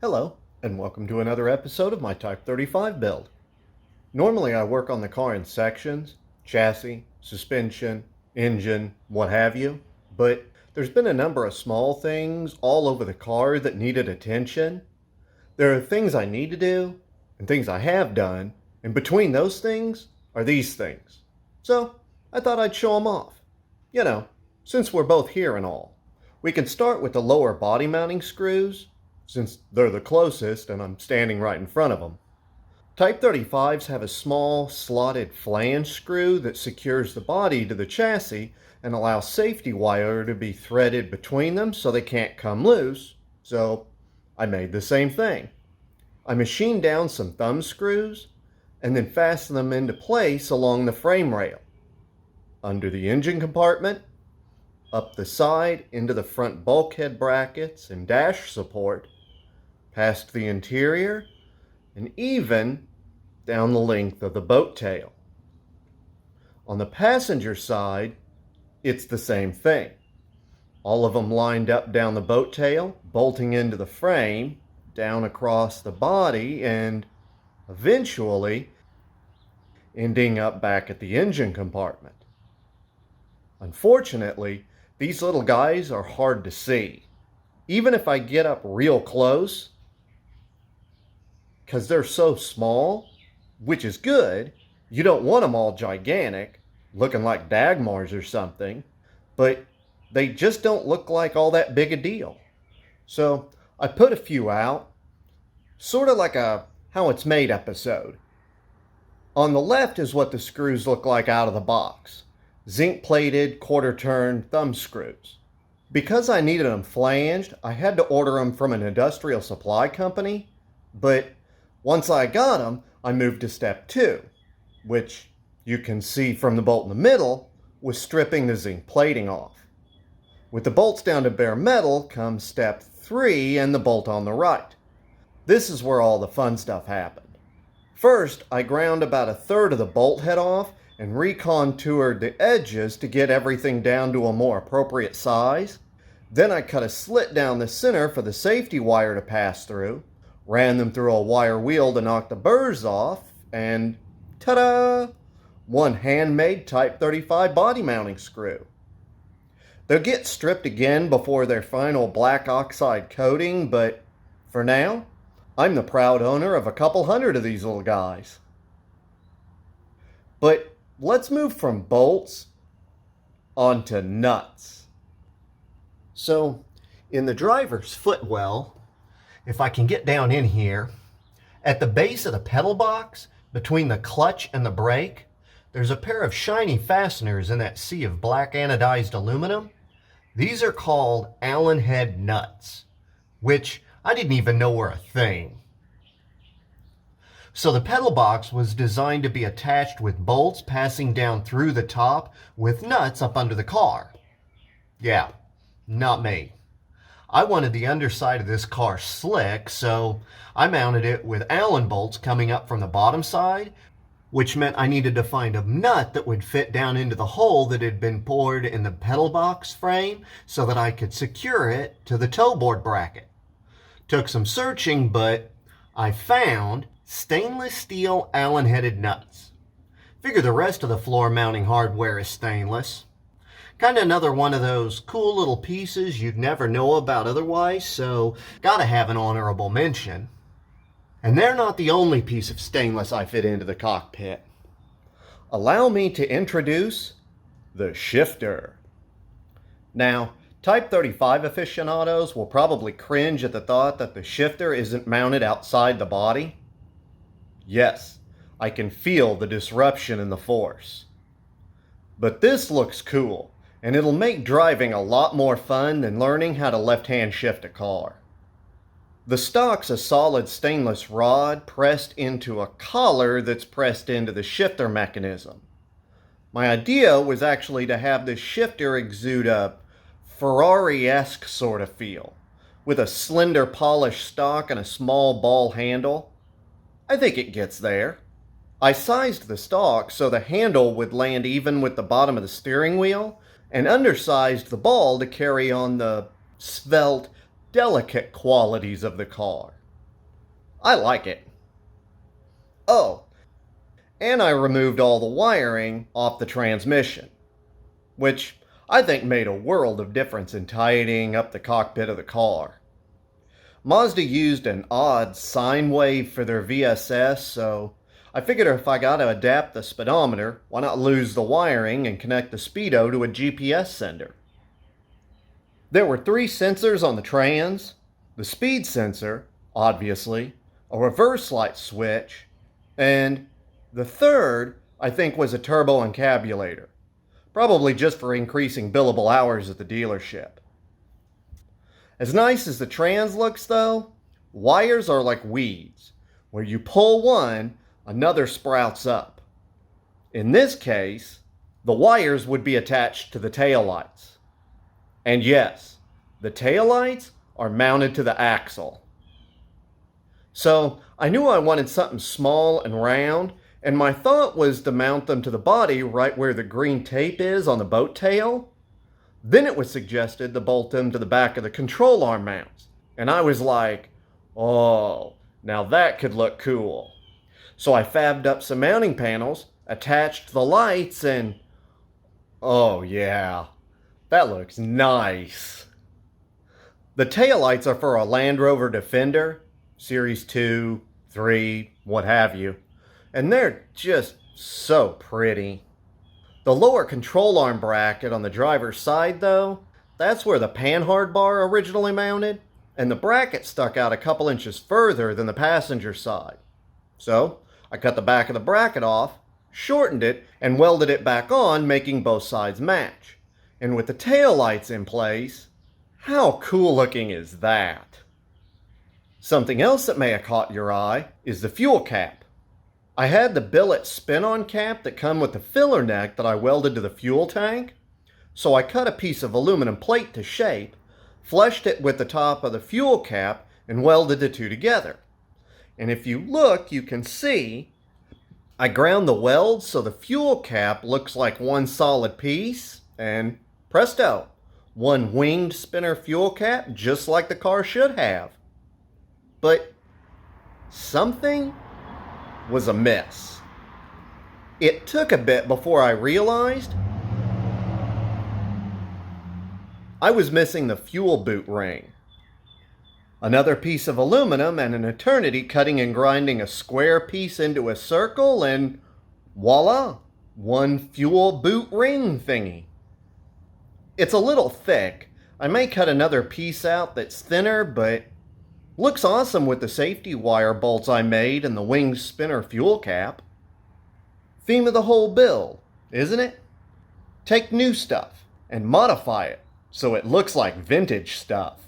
Hello, and welcome to another episode of my Type 35 build. Normally I work on the car in sections, chassis, suspension, engine, what have you, but there's been a number of small things all over the car that needed attention. There are things I need to do, and things I have done, and between those things are these things. So, I thought I'd show them off. You know, since we're both here and all. We can start with the lower body mounting screws, since they're the closest and I'm standing right in front of them. Type 35s have a small slotted flange screw that secures the body to the chassis and allows safety wire to be threaded between them so they can't come loose, so I made the same thing. I machined down some thumb screws and then fastened them into place along the frame rail, under the engine compartment, up the side into the front bulkhead brackets and dash support, past the interior, and even down the length of the boat tail. On the passenger side, it's the same thing. All of them lined up down the boat tail, bolting into the frame, down across the body, and eventually ending up back at the engine compartment. Unfortunately, these little guys are hard to see. Even if I get up real close, because they're so small, which is good. You don't want them all gigantic, looking like Dagmars or something, but they just don't look like all that big a deal. So I put a few out, sort of like a how it's made episode. On the left is what the screws look like out of the box. Zinc-plated, quarter-turn thumb screws. Because I needed them flanged, I had to order them from an industrial supply company, but once I got them, I moved to step 2, which you can see from the bolt in the middle, was stripping the zinc plating off. With the bolts down to bare metal comes step 3 and the bolt on the right. This is where all the fun stuff happened. First, I ground about a third of the bolt head off and recontoured the edges to get everything down to a more appropriate size. Then I cut a slit down the center for the safety wire to pass through, ran them through a wire wheel to knock the burrs off, and ta-da! One handmade Type 35 body mounting screw. They'll get stripped again before their final black oxide coating, but for now, I'm the proud owner of a couple hundred of these little guys. But let's move from bolts onto nuts. So, in the driver's footwell, if I can get down in here, at the base of the pedal box, between the clutch and the brake, there's a pair of shiny fasteners in that sea of black anodized aluminum. These are called Allen head nuts, which I didn't even know were a thing. So the pedal box was designed to be attached with bolts passing down through the top with nuts up under the car. Yeah, not me. I wanted the underside of this car slick, so I mounted it with Allen bolts coming up from the bottom side, which meant I needed to find a nut that would fit down into the hole that had been bored in the pedal box frame so that I could secure it to the toe board bracket. Took some searching, but I found stainless steel Allen-headed nuts. Figure the rest of the floor mounting hardware is stainless. Kind of another one of those cool little pieces you'd never know about otherwise, so gotta have an honorable mention. And they're not the only piece of stainless I fit into the cockpit. Allow me to introduce the shifter. Now, Type 35 aficionados will probably cringe at the thought that the shifter isn't mounted outside the body. Yes, I can feel the disruption in the force. But this looks cool, and it'll make driving a lot more fun than learning how to left-hand shift a car. The stock's a solid stainless rod pressed into a collar that's pressed into the shifter mechanism. My idea was actually to have this shifter exude a Ferrari-esque sort of feel, with a slender polished stock and a small ball handle. I think it gets there. I sized the stock so the handle would land even with the bottom of the steering wheel, and undersized the ball to carry on the svelte, delicate qualities of the car. I like it. Oh, and I removed all the wiring off the transmission, which I think made a world of difference in tidying up the cockpit of the car. Mazda used an odd sine wave for their VSS, so I figured if I gotta adapt the speedometer, why not lose the wiring and connect the speedo to a GPS sender? There were 3 sensors on the trans, the speed sensor, obviously, a reverse light switch, and the third, I think, was a turbo encabulator, probably just for increasing billable hours at the dealership. As nice as the trans looks though, wires are like weeds. Where you pull one, another sprouts up. In this case, the wires would be attached to the taillights. And yes, the taillights are mounted to the axle. So I knew I wanted something small and round, and my thought was to mount them to the body right where the green tape is on the boat tail. Then it was suggested to bolt them to the back of the control arm mounts. And I was like, oh, now that could look cool. So I fabbed up some mounting panels, attached the lights, and oh yeah, that looks nice. The taillights are for a Land Rover Defender, Series 2, 3, what have you. And they're just so pretty. The lower control arm bracket on the driver's side though, that's where the panhard bar originally mounted, and the bracket stuck out a couple inches further than the passenger side. So I cut the back of the bracket off, shortened it, and welded it back on, making both sides match. And with the tail lights in place, how cool looking is that? Something else that may have caught your eye is the fuel cap. I had the billet spin-on cap that come with the filler neck that I welded to the fuel tank. So I cut a piece of aluminum plate to shape, fleshed it with the top of the fuel cap, and welded the two together. And if you look, you can see I ground the welds so the fuel cap looks like one solid piece, and presto, one winged spinner fuel cap just like the car should have. But something was amiss. It took a bit before I realized I was missing the fuel boot ring. Another piece of aluminum and an eternity cutting and grinding a square piece into a circle, and voila, one fuel boot ring thingy. It's a little thick. I may cut another piece out that's thinner, but looks awesome with the safety wire bolts I made and the winged spinner fuel cap. Theme of the whole build, isn't it? Take new stuff and modify it so it looks like vintage stuff.